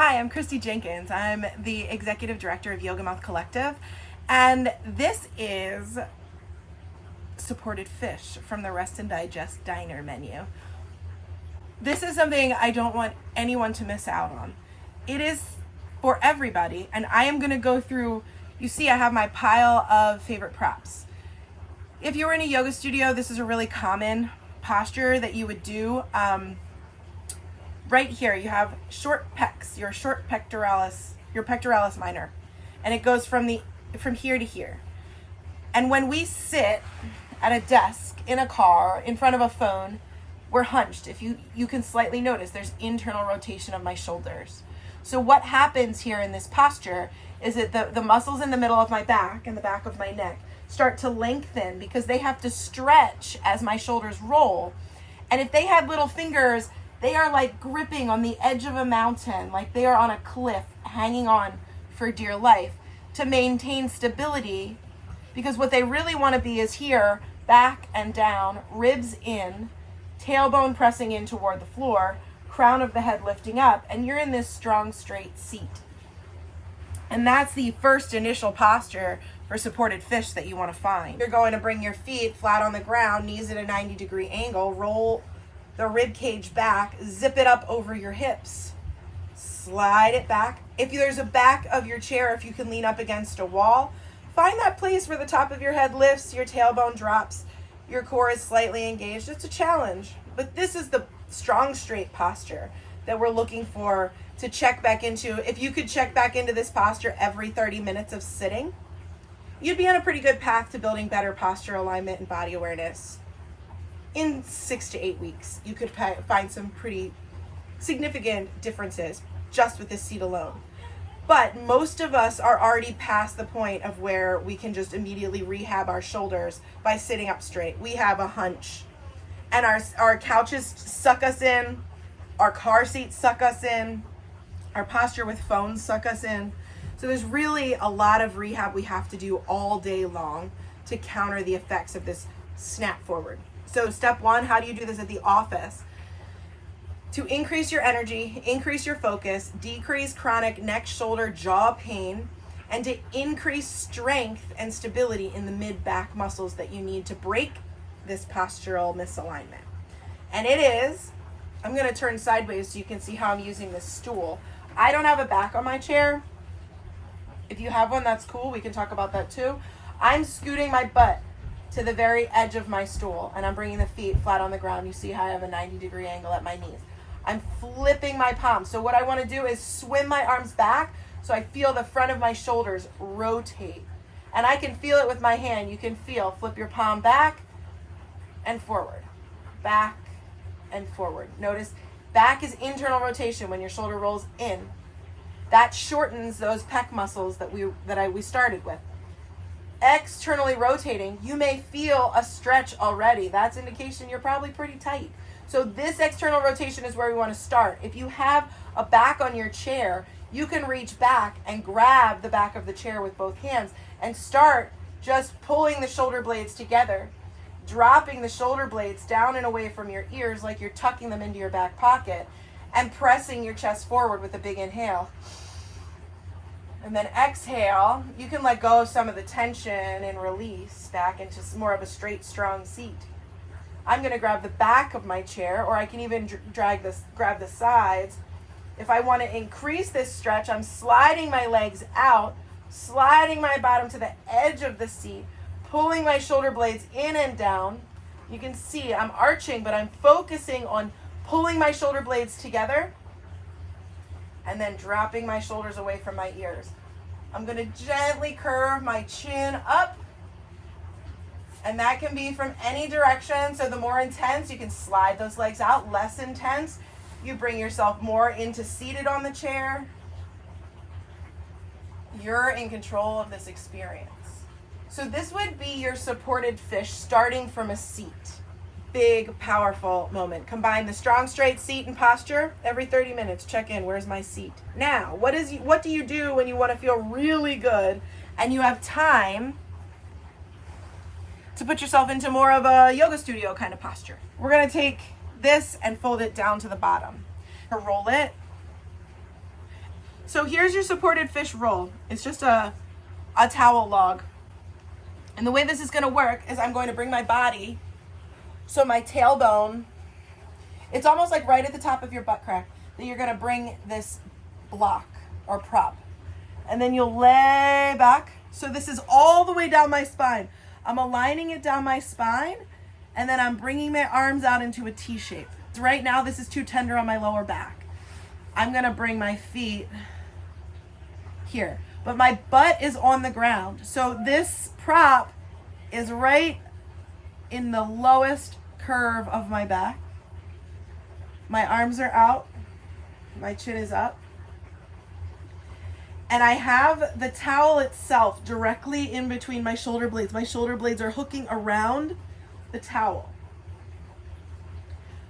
Hi, I'm Christy Jenkins. I'm the Executive Director of Yoga Mouth Collective, and this is supported fish from the Rest and Digest Diner menu. This is something I don't want anyone to miss out on. It is for everybody, and I am going to go through, you see I have my pile of favorite props. If you were in a yoga studio, this is a really common posture that you would do. Right here, you have short pecs, your short pectoralis, your pectoralis minor, and it goes from here to here. And when we sit at a desk, in a car, in front of a phone, we're hunched. If you can slightly notice, there's internal rotation of my shoulders. So what happens here in this posture is that the muscles in the middle of my back and the back of my neck start to lengthen because they have to stretch as my shoulders roll. And if they had little fingers, they are like gripping on the edge of a mountain, like they are on a cliff, hanging on for dear life to maintain stability, because what they really want to be is here, back and down, ribs in, tailbone pressing in toward the floor, crown of the head lifting up, and you're in this strong, straight seat. And that's the first initial posture for supported fish that you want to find. You're going to bring your feet flat on the ground, knees at a 90-degree angle, roll the rib cage back, zip it up over your hips, slide it back. If there's a back of your chair, if you can lean up against a wall, find that place where the top of your head lifts, your tailbone drops, your core is slightly engaged. It's a challenge, but this is the strong, straight posture that we're looking for to check back into. If you could check back into this posture every 30 minutes of sitting, you'd be on a pretty good path to building better posture alignment and body awareness. In 6 to 8 weeks, you could find some pretty significant differences just with this seat alone. But most of us are already past the point of where we can just immediately rehab our shoulders by sitting up straight. We have a hunch, and our couches suck us in, our car seats suck us in, our posture with phones suck us in. So there's really a lot of rehab we have to do all day long to counter the effects of this snap forward. So step one, how do you do this at the office? To increase your energy, increase your focus, decrease chronic neck, shoulder, jaw pain, and to increase strength and stability in the mid-back muscles that you need to break this postural misalignment. And it is, I'm going to turn sideways so you can see how I'm using this stool. I don't have a back on my chair. If you have one, that's cool. We can talk about that too. I'm scooting my butt to the very edge of my stool, and I'm bringing the feet flat on the ground. You see how I have a 90-degree angle at my knees. I'm flipping my palms. So what I want to do is swim my arms back so I feel the front of my shoulders rotate. And I can feel it with my hand. You can feel, flip your palm back and forward, back and forward. Notice back is internal rotation when your shoulder rolls in. That shortens those pec muscles that we started with. Externally rotating, you may feel a stretch already. That's indication you're probably pretty tight. So this external rotation is where we want to start. If you have a back on your chair, you can reach back and grab the back of the chair with both hands and start just pulling the shoulder blades together, dropping the shoulder blades down and away from your ears like you're tucking them into your back pocket, and pressing your chest forward with a big inhale. And then exhale, you can let go of some of the tension and release back into more of a straight, strong seat. I'm going to grab the back of my chair, or I can even grab the sides. If I want to increase this stretch, I'm sliding my legs out, sliding my bottom to the edge of the seat, pulling my shoulder blades in and down. You can see I'm arching, but I'm focusing on pulling my shoulder blades together and then dropping my shoulders away from my ears. I'm going to gently curve my chin up, and that can be from any direction. So the more intense, you can slide those legs out. Less intense, you bring yourself more into seated on the chair. You're in control of this experience. So this would be your supported fish starting from a seat. Big, powerful moment. Combine the strong, straight seat and posture. Every 30 minutes, check in. Where's my seat? Now, what do you do when you want to feel really good and you have time to put yourself into more of a yoga studio kind of posture? We're going to take this and fold it down to the bottom. Roll it So here's your supported fish roll. It's just a towel log. And the way this is going to work is I'm going to bring my body, so my tailbone, it's almost like right at the top of your butt crack, that you're going to bring this block or prop. And then you'll lay back. So this is all the way down my spine. I'm aligning it down my spine, and then I'm bringing my arms out into a T shape. Right now, this is too tender on my lower back. I'm going to bring my feet here, but my butt is on the ground. So this prop is right in the lowest curve of my back. My arms are out. My chin is up. And I have the towel itself directly in between my shoulder blades. My shoulder blades are hooking around the towel.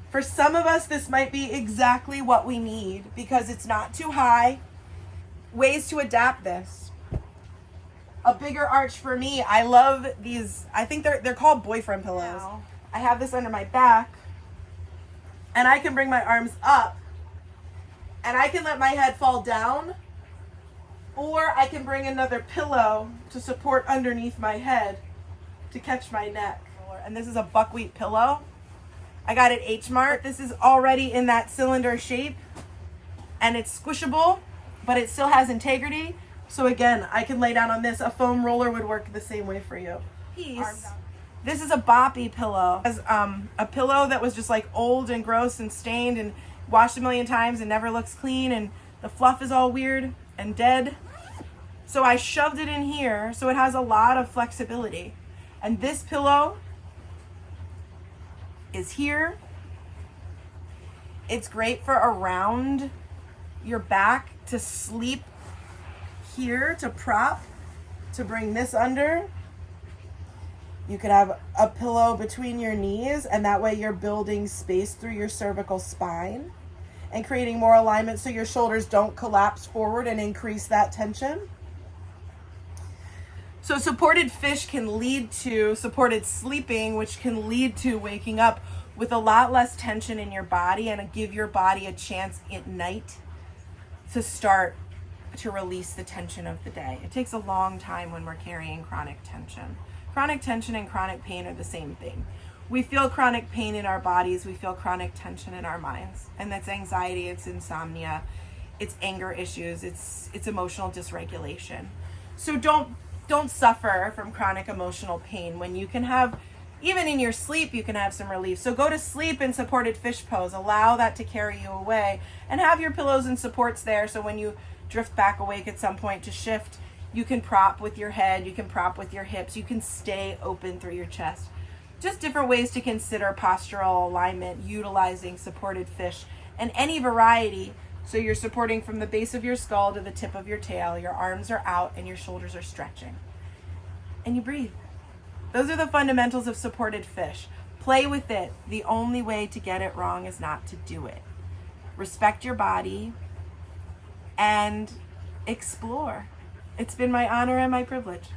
For some of us, this might be exactly what we need because it's not too high. Ways to adapt this. A bigger arch for me, I love these, I think they're called boyfriend pillows. Now, I have this under my back, and I can bring my arms up, and I can let my head fall down, or I can bring another pillow to support underneath my head to catch my neck. And this is a buckwheat pillow. I got it H Mart. This is already in that cylinder shape, and it's squishable, but it still has integrity. So again, I can lay down on this. A foam roller would work the same way for you. This is a boppy pillow. It's a pillow that was just like old and gross and stained and washed a million times and never looks clean, and the fluff is all weird and dead. So I shoved it in here so it has a lot of flexibility. And this pillow is here. It's great for around your back to sleep here, to prop, to bring this under. You could have a pillow between your knees, and that way you're building space through your cervical spine and creating more alignment so your shoulders don't collapse forward and increase that tension. So supported fish can lead to supported sleeping, which can lead to waking up with a lot less tension in your body and give your body a chance at night to start to release the tension of the day. It takes a long time when we're carrying chronic tension. Chronic tension and chronic pain are the same thing. We feel chronic pain in our bodies, we feel chronic tension in our minds. And that's anxiety, it's insomnia, it's anger issues, it's emotional dysregulation. So don't suffer from chronic emotional pain when you can have, even in your sleep, you can have some relief. So go to sleep in supported fish pose. Allow that to carry you away and have your pillows and supports there. So when you drift back awake at some point to shift, you can prop with your head, you can prop with your hips, you can stay open through your chest. Just different ways to consider postural alignment, utilizing supported fish and any variety. So you're supporting from the base of your skull to the tip of your tail, your arms are out and your shoulders are stretching. And you breathe. Those are the fundamentals of supported fish. Play with it. The only way to get it wrong is not to do it. Respect your body and explore. It's been my honor and my privilege.